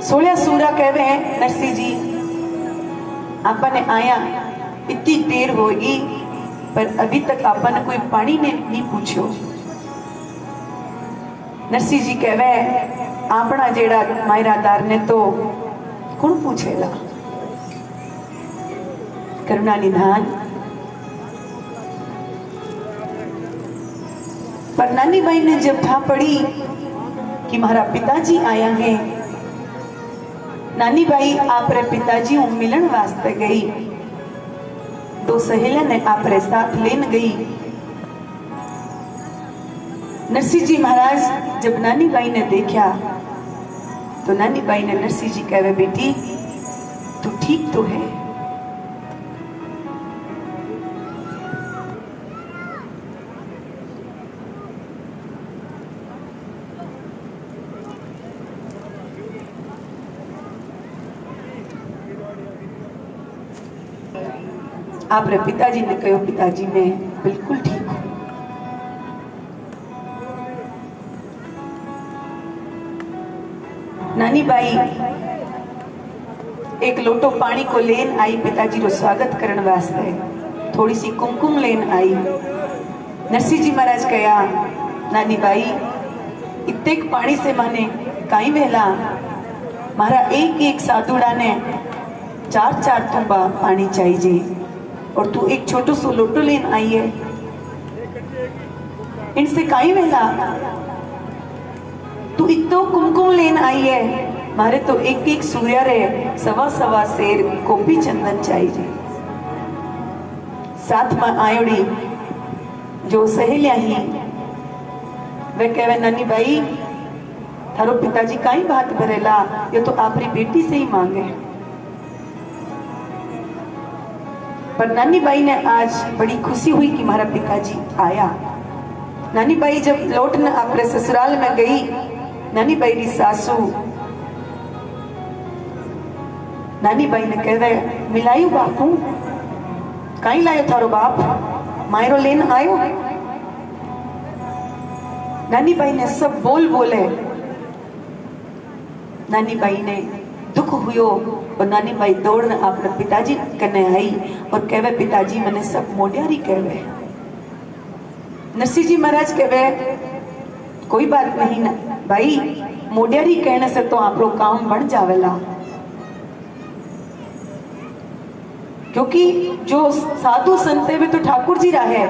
सोलह सूरा कहवे नरसिंह जी आपने आया इतनी देर होगी पर अभी तक आपने कोई पानी ने नहीं पूछो। नरसिंह जी कहवे आपना जेड़ा मायरादार ने तो कौन पूछेगा। करुणा निधान पर नानी बाई ने जब था पड़ी कि हमारा पिताजी आया है, नानी बाई आप रे पिताजी हूं मिलन वास्ते गई। दो सहेलियां ने आप रे साथ लेन गई। नरसिंह जी महाराज जब नानी बाई ने देखा तो नानी बाई ने नरसिंह जी कहे बेटी तू ठीक तो है। आप रे पिताजी ने कहो पिताजी मैं बिल्कुल ठीक हूं। नानी बाई एक लोटो पानी को लेन आई पिताजी रो स्वागत करने वास्ते। थोड़ी सी कुमकुम लेन आई। नरसिंह जी महाराज कहा नानी बाई इतने पानी से माने काई वेला मारा एक एक साधुड़ा ने चार चार तुंबा पानी चाहिए और तू एक छोटो सो लोटो लेन आई है। इनसे काई वेला तू इतो कुमकुम लेन आई है। मारे तो एक एक सूर्य रे सवा सवा शेर गोपी चंदन चाहिए। साथ में आयोड़ी जो सहेलियां ही वे कहवे नानी बाई थारो पिताजी काई बात भरेला ये तो आपरी बेटी से ही मांगे। पर नानी बाई ने आज बड़ी खुशी हुई कि हमारा पिताजी आया। नानी बाई जब लौटने अपने ससुराल में गई, नानी बाई री सासू नानी बाई ने कहे मिलायू बापू कहीं लायो थारो बाप मायरो लेन आयो। नानी बाई ने सब बोल बोले। नानी बाई ने दुख हुयो और नानी बाई दौड़ने अपने पिताजी कने आई और कहवे पिताजी मैंने सब मोडियारी कहवे। नरसिंह जी महाराज कहवे कोई बात नहीं ना भाई मोडियारी कहने से तो आप लोग काम बढ़ जावेला, क्योंकि जो साधु संते में तो ठाकुर जी रहे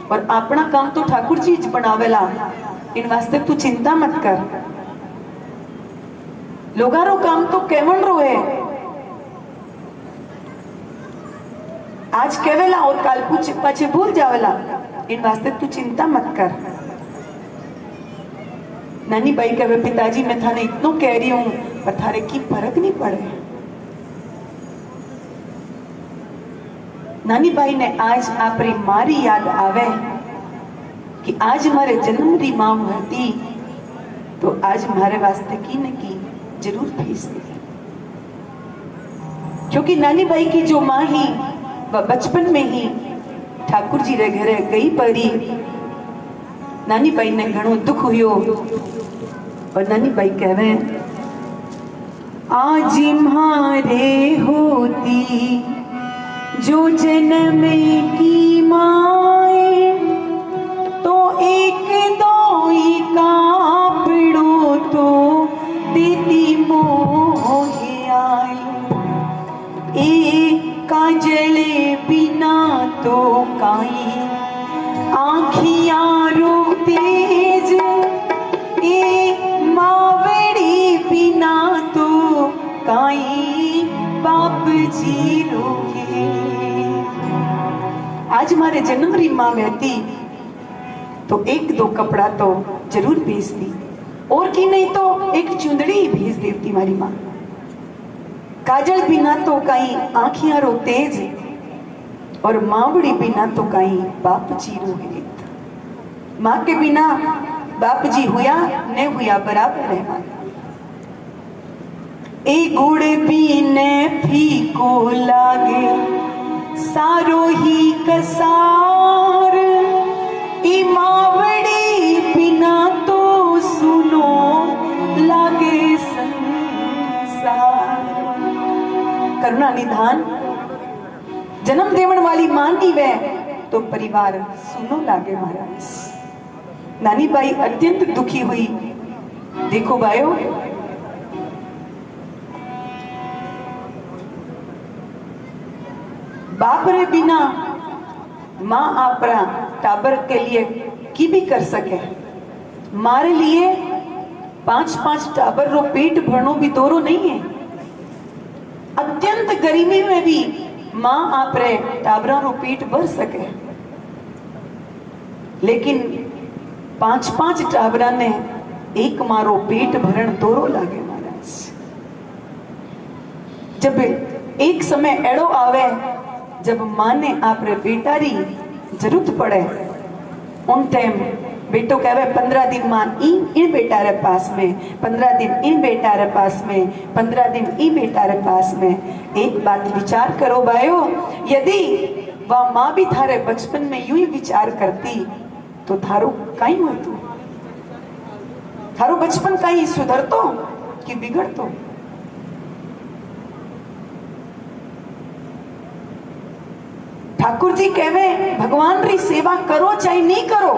और अपना काम तो ठाकुर जी बनावेला। इन वास्ते तू चिंता मत कर। लोगारो काम तो केवन रो है आज केवेला और काल कुछ पाछे भूल जावेला। इन वास्ते तू चिंता मत कर। नानी बाई कहे पिताजी मैं थाने इतनो कह रही हूं पर थारे की फर्क नहीं पड़े। नानी बाई ने आज आपरी मारी याद आवे कि आज हमारे जन्म री मां होती तो आज हमारे वास्ते की न की जरूर भेजती। क्योंकि नानी बाई की जो मां ही वह बचपन में ही ठाकुर जी रे घरे गई परी। नानी बाई ने घणो दुख हुयो और नानी बाई कहवे आज मारे होती जो जन्म की माए तो एक दो ही कापड़ो तो दीदी मोहे आई। एक काजले बिना तो काई आँखियाँ रो तेज ए मावड़ी बिना तो काई बाप जी रोगे। आज हमारे जन्म री माँ रहती तो एक दो कपड़ा तो जरूर भेजती और की नहीं तो एक चुंदड़ी ही भेज देती हमारी माँ। काजल बिना तो कहीं आँखियां रो तेज और मावड़ी बिना तो कहीं बाप जी रोहित। माँ के बिना बाप जी हुआ न हुआ बराबर है। माँ ए गुड़ पीने फीको लागे सारो ही कसार ए मावड़ी बिना तो सुनो लागे संसार। करुणा निधान। जन्म देवन वाली मां नहीं वे तो परिवार सुनो लागे महाराज। नानी बाई अत्यंत दुखी हुई। देखो भाइयों, बाप रे बिना मां आपरा टाबर के लिए की भी कर सके। मारे लिए 5-5 टाबर रो पेट भरनो भी दोरो नहीं है। अत्यंत गरीबी में भी मां आपरे टाबरा रो पेट भर सके, लेकिन 5-5 टाबरा ने एक मारो पेट भरण दोरो लागे महाराज। जब एक समय एड़ो आवे जब मां ने आपरे बेटा री जरूरत पड़े, उन टाइम बेटो कहवे 15 दिन मां इन बेटा रे पास में, 15 दिन इन बेटा रे पास में, 15 दिन इन बेटा रे पास में। एक बात विचार करो भाइयों, यदि वह मां भी थारे बचपन में यूं ही विचार करती तो थारो कहीं होतु, थारो बचपन कहीं सुधरतो कि बिगड़तो। ठाकुर जी कहवे भगवान री सेवा करो चाहे नहीं करो,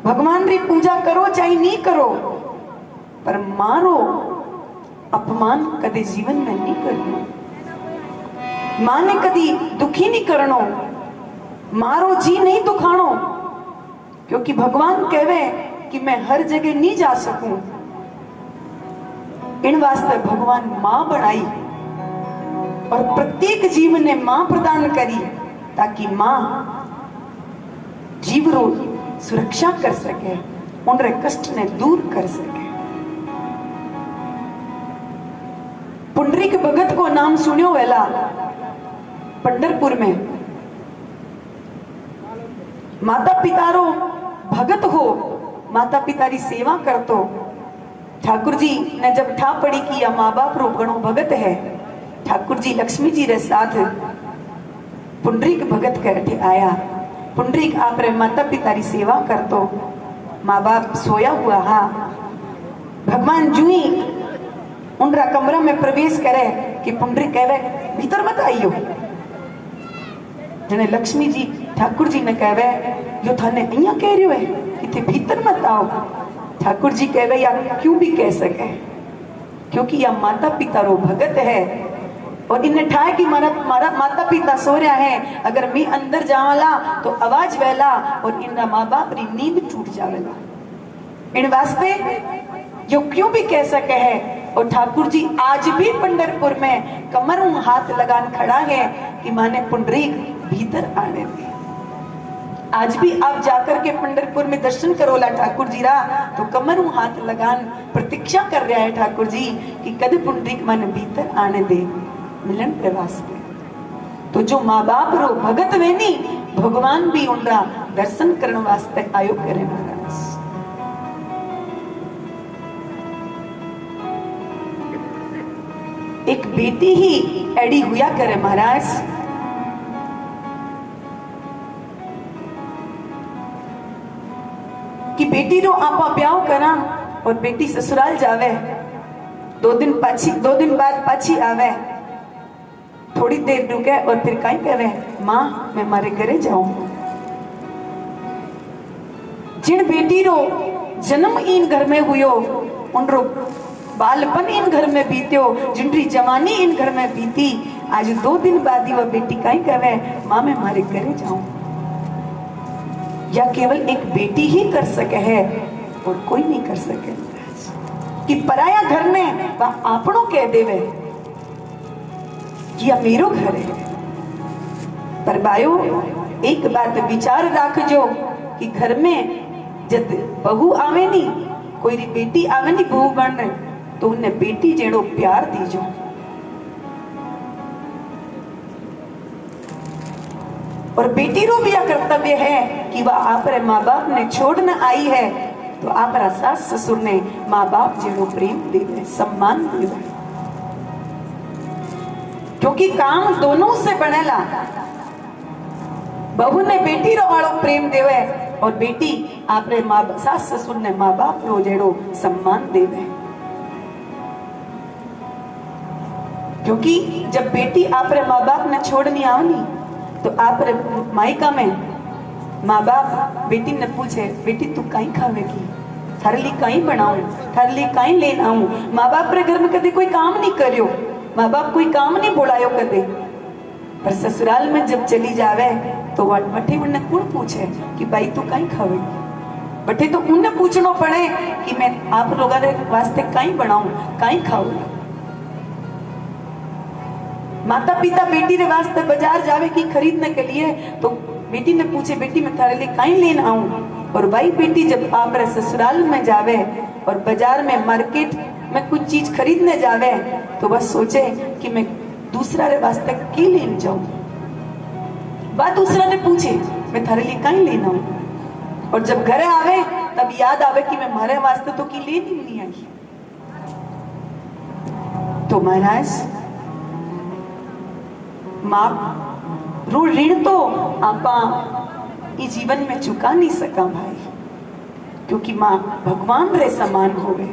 भगवान री पूजा करो चाहे नहीं करो, पर मारो अपमान कदे जीवन में नहीं करनो। मां ने कदी दुखी नहीं करनो, मारो जी नहीं दुखाणो, क्योंकि भगवान कहवे कि मैं हर जगह नहीं जा सकूं। इन वास्ते भगवान मां बनाई और प्रत्येक जीव ने मां प्रदान करी, ताकि मां जीव रो सुरक्षा कर सके, उनरे कष्ट ने दूर कर सके। पुंडरीक भगत को नाम सुनियो वेला पंढरपुर में माता पिता रो भगत हो, माता पिता री सेवा करतो। ठाकुर जी ने जब ठा पड़ी कि या माँ बाप रो घणो भगत है, ठाकुर जी लक्ष्मी जी रे साथ पुंडरीक भगत के आया। पुंडरीक आप रे माता पिता री सेवा करतो। माँ बाप सोया हुआ, हाँ, भगवान जुई उनरा कमरा में प्रवेश करे कि पुंडरीक कहवे भीतर मत आइयो। जने लक्ष्मी जी ठाकुर जी ने कहवे यो थाने अहिया कह रह्यो है कि थे भीतर मत आओ। ठाकुर जी कहवे या क्यों भी कह सके, क्योंकि या माता पिता रो भगत है और इन्हें ठाए कि मारा माता पिता सो रहा है, अगर मैं अंदर जावला तो आवाज वेला और इनका माँ बाप री नींद टूट जावेला। इन वास्ते जो क्यों भी कह सके है। और ठाकुर जी आज भी पंढरपुर में कमर हाथ लगान खड़ा है कि माने पुंडरीक भीतर आने दे। आज भी आप जाकर के पंढरपुर में दर्शन करोला ठाकुर जी रा तो कमर हाथ लगान प्रतीक्षा कर रहा है ठाकुर जी कि कद पुंडरीक माने भीतर आने दे मिलन के वास्ते। तो जो माँ बाप रो भगत वेनी भगवान भी उनका दर्शन करने वास्ते आयो करे महाराज। एक बेटी ही एडी हुआ करे महाराज। कि बेटी रो आपा ब्याह करा और बेटी ससुराल जावे, 2 दिन बाद पाछी आवे, थोड़ी देर रुके और फिर कहीं कहे मां मैं मारे घरे जाऊं। जिन बेटी रो जन्म इन घर में हुयो, उन रो बालपन इन घर में बीत्यो, जिनरी जवानी इन घर में बीती, आज 2 दिन बाद ही वह बेटी कहीं कहे मां मैं मारे घरे जाऊं। या केवल एक बेटी ही कर सके है और कोई नहीं कर सके। कि पराया घर में वह आपनों कह देवे कि यह मेरो घर है। पर बायो एक बात विचार रखजो कि घर में जब बहू आवे नी, कोई बेटी आवे नी बहू बन, तो उन्हें बेटी जेड़ो प्यार दीजो। और बेटी रो भी यह कर्तव्य है कि वह आपरे माँ बाप ने छोड़ना आई है तो आपरा सास ससुर ने माँ बाप जेड़ो प्रेम देवे, सम्मान देवे, क्योंकि काम दोनों से बनेला। बहू ने बेटी रो वालो प्रेम देवे और बेटी आपरे माँ सास ससुर ने माँ बाप रो जेड़ो सम्मान देवे। क्योंकि जब बेटी आप रे माँ बाप ने छोड़नी आवनी तो आप रे मायका में माँ बाप बेटी ने पूछे बेटी तू कहीं खावेगी, थारे लिए कहीं बनाऊं, थारे लिए कहीं लेन आऊं। माँ बाप रे घर में कदे कोई काम नहीं करियो, माँ बाप कोई काम नहीं बोलायो कदे, पर ससुराल में जब चली जावे तो बटे उन्हें कौन पूछे कि भाई तू कहीं खावेगी। बटे तो उन्हें पूछना पड़े कि मैं आप लोगों रे वास्ते कहीं बनाऊं, कहीं खाऊं। माता पिता बेटी रे वास्ते बाजार जावे की खरीदने के लिए तो बेटी ने पूछे बेटी मैं थारे लिए कहीं लेन आऊं। और वही बेटी जब आप रे ससुराल में जावे और बाजार में मार्केट में कुछ चीज खरीदने जावे तो बस सोचे कि मैं दूसरा रे वास्ते की लेन जाऊं। बात दूसरा ने पूछे मैं थारे लिए कहीं लेना हूं। और जब घरे आवे तब याद आवे कि मैं मारे वास्ते तो की लेनी नहीं आई। तो महाराज मां रो ऋण तो आपा इस जीवन में चुका नहीं सका भाई, क्योंकि मां भगवान रे समान होवे।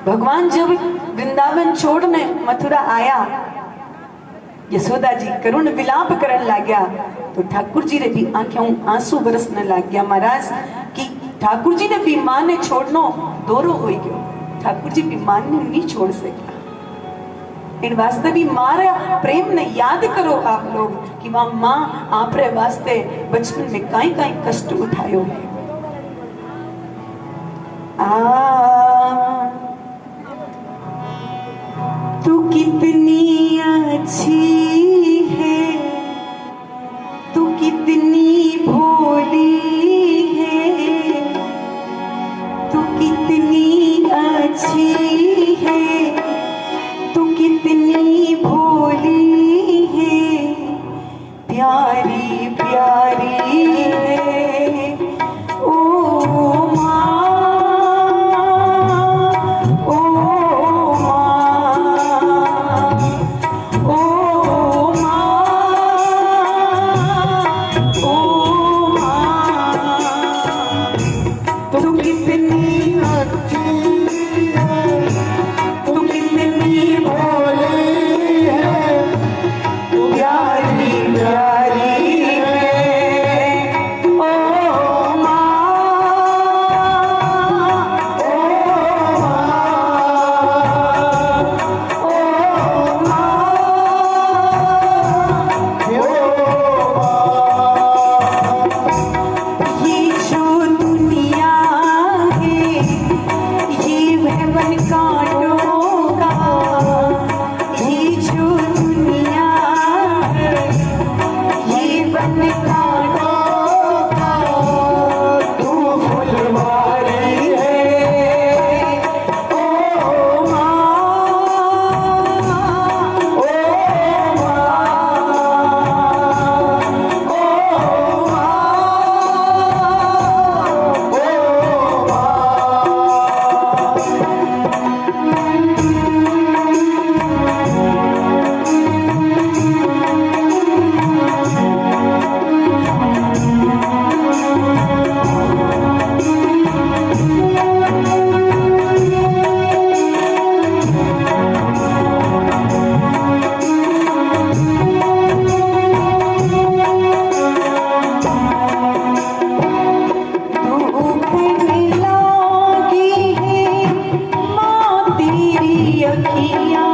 भगवान जब वृंदावन छोड़ने मथुरा आया, यशोदा जी करुण विलाप करन लाग्या तो ठाकुर जी ने भी आंखें आंसू बरसने लग गया महाराज कि ठाकुर जी ने भी मां ने छोड़नो दोरो हो गयो। ठाकुर जी भी मां ने नहीं छोड़ सका। इन वास्ते भी मारा प्रेम ने याद करो आप लोग कि मां आप रे वास्ते बचपन में कई कई कष्ट उठायो है। तू कितनी अच्छी है, तू कितनी भोली है, तू कितनी अच्छी है, तू कितनी भोली है, प्यारी प्यारी है ओ माँ, ओ अखियाँ